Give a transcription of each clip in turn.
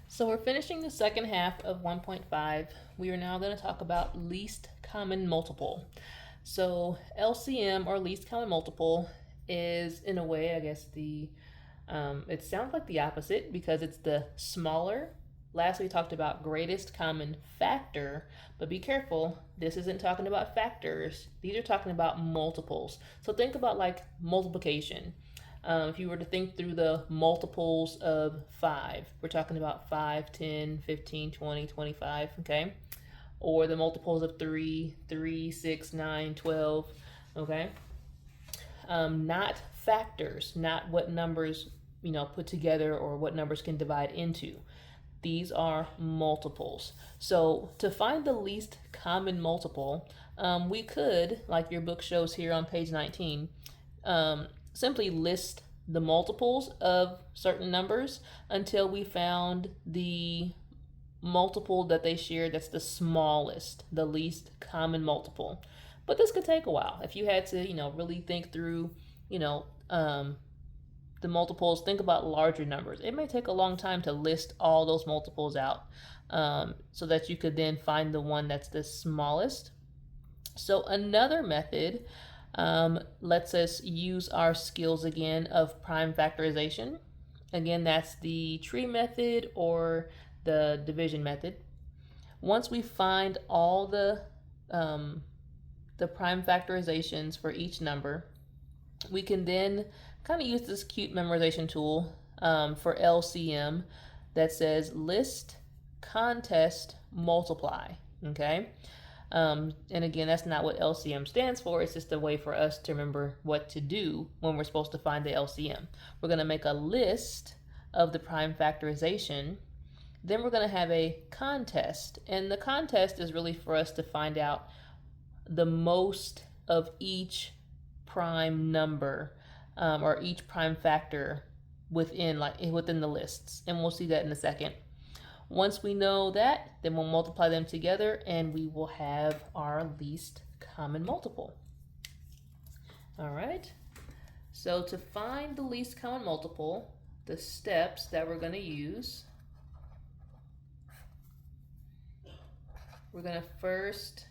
So we're finishing the second half of 1.5. We are now going to talk about least common multiple. So LCM, or least common multiple, is in a way, I guess, it sounds like the opposite because it's the smaller. Last we talked about greatest common factor, but be careful, this isn't talking about factors. These are talking about multiples. So think about like multiplication. If you were to think through the multiples of 5, we're talking about 5, 10, 15, 20, 25, okay? Or the multiples of 3, 3, 6, 9, 12, okay? Not factors, not what numbers, put together or what numbers can divide into. These are multiples. So to find the least common multiple, we could, like your book shows here on page 19, simply list the multiples of certain numbers until we found the multiple that they share that's the smallest, the least common multiple. But this could take a while. If you had to, really think through, the multiples, think about larger numbers. It may take a long time to list all those multiples out so that you could then find the one that's the smallest. So another method lets us use our skills again of prime factorization. Again, that's the tree method or the division method. Once we find all the prime factorizations for each number, we can then kind of use this cute memorization tool for LCM that says list, contest, multiply. Okay. And again, that's not what LCM stands for. It's just a way for us to remember what to do when we're supposed to find the LCM. We're going to make a list of the prime factorization. Then we're going to have a contest. And the contest is really for us to find out the most of each prime number or each prime factor within the lists. And we'll see that in a second. Once we know that, then we'll multiply them together and we will have our least common multiple. All right. So to find the least common multiple, the steps that we're going to use, we're going to first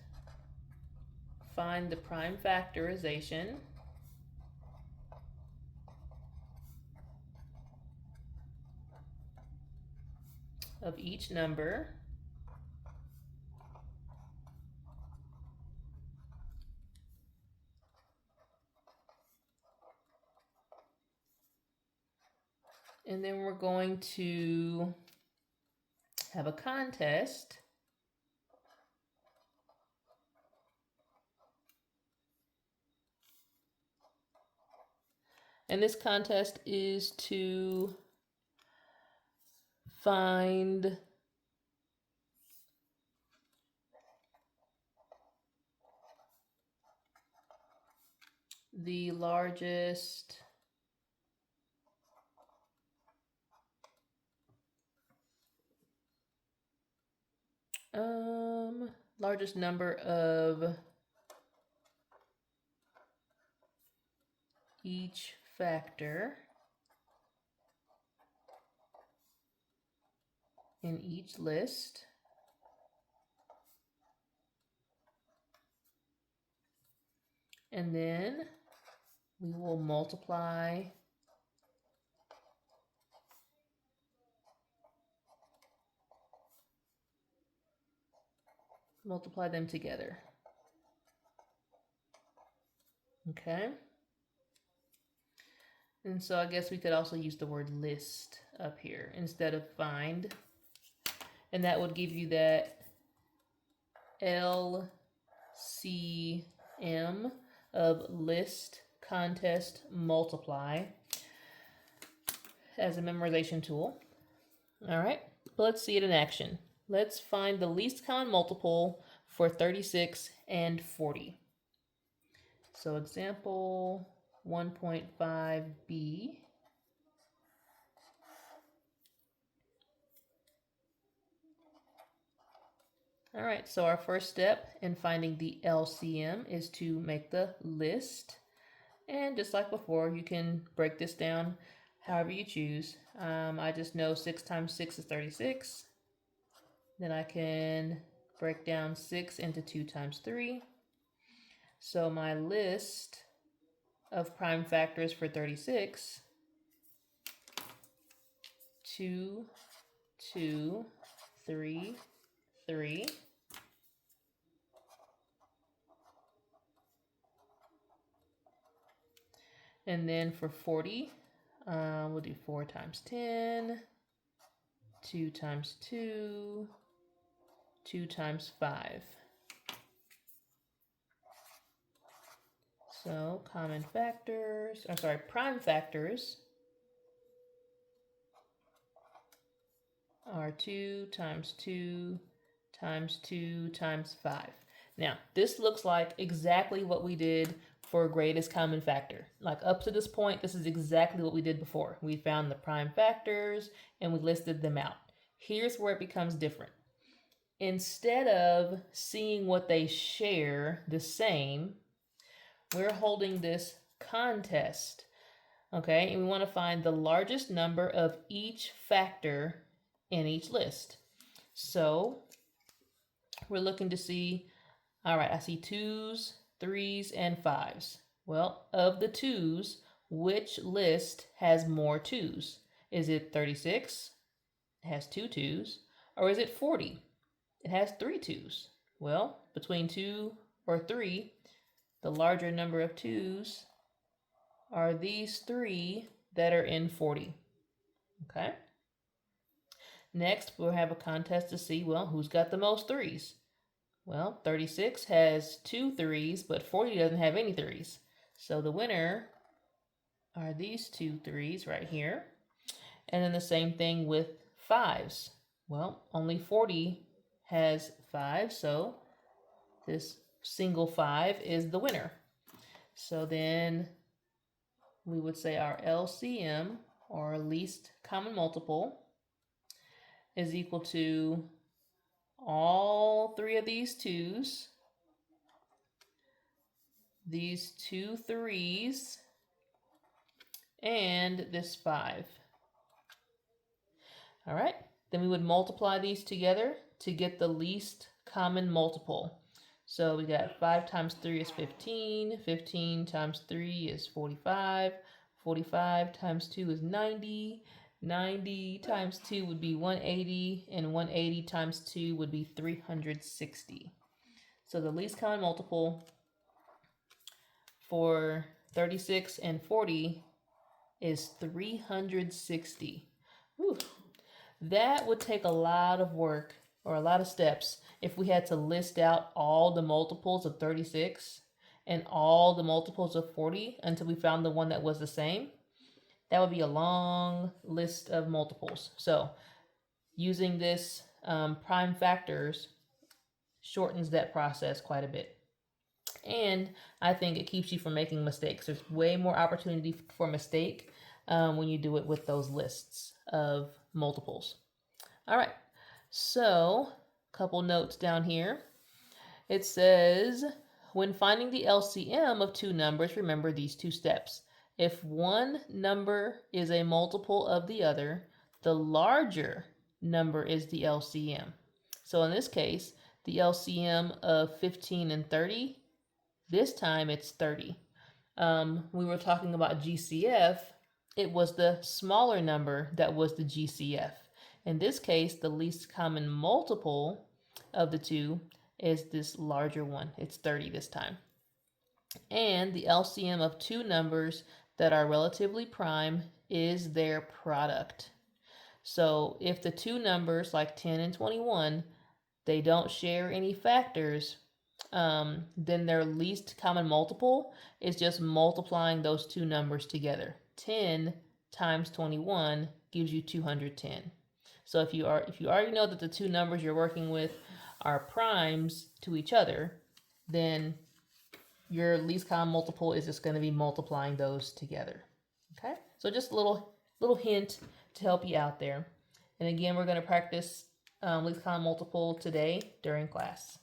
find the prime factorization. Of each number. And then we're going to have a contest. And this contest is to find the largest number of each factor in each list. And then we will multiply them together. Okay. And so I guess we could also use the word list up here instead of find. And that would give you that LCM of list, contest, multiply as a memorization tool. All right, but let's see it in action. Let's find the least common multiple for 36 and 40. So example 1.5b. All right, so our first step in finding the LCM is to make the list. And just like before, you can break this down however you choose. I just know 6 times 6 is 36. Then I can break down 6 into 2 times 3. So my list of prime factors for 36, 2, 2, 3, 3. And then for 40, we'll do 4 times 10, 2 times 2, 2 times 5. So common factors, prime factors are 2 times 2 times 2 times 5. Now, this looks like exactly what we did for greatest common factor. Like up to this point, this is exactly what we did before. We found the prime factors and we listed them out. Here's where it becomes different. Instead of seeing what they share the same, we're holding this contest. Okay, and we want to find the largest number of each factor in each list. So we're looking to see, all right, I see 2s, 3s, and 5s. Well, of the 2s, which list has more 2s? Is it 36? It has 2 2s. Or is it 40? It has 3 2s. Well, between 2 or 3, the larger number of 2s are these 3 that are in 40. Okay? Next, we'll have a contest to see, well, who's got the most 3s? Well, 36 has 2 3s, but 40 doesn't have any 3s. So the winner are these 2 3s right here. And then the same thing with 5s. Well, only 40 has 5, so this single 5 is the winner. So then we would say our LCM, or least common multiple, is equal to all 3 of these 2s, these 2 3s, and this 5. All right, then we would multiply these together to get the least common multiple. So we got 5 times 3 is 15, 15 times 3 is 45, 45 times 2 is 90, 90 times 2 would be 180, and 180 times 2 would be 360. So the least common multiple for 36 and 40 is 360. Whew. That would take a lot of work, or a lot of steps, if we had to list out all the multiples of 36 and all the multiples of 40 until we found the one that was the same. That would be a long list of multiples. So using this prime factors shortens that process quite a bit. And I think it keeps you from making mistakes. There's way more opportunity for mistake when you do it with those lists of multiples. All right, so a couple notes down here. It says, when finding the LCM of two numbers, remember these two steps. If one number is a multiple of the other, the larger number is the LCM. So in this case, the LCM of 15 and 30, this time it's 30. We were talking about GCF. It was the smaller number that was the GCF. In this case, the least common multiple of the two is this larger one. It's 30 this time. And the LCM of two numbers that are relatively prime is their product. So if the two numbers, like 10 and 21, they don't share any factors, then their least common multiple is just multiplying those two numbers together. 10 times 21 gives you 210. So if you already know that the two numbers you're working with are primes to each other, then your least common multiple is just going to be multiplying those together. Okay, so just a little hint to help you out there. And again, we're going to practice least common multiple today during class.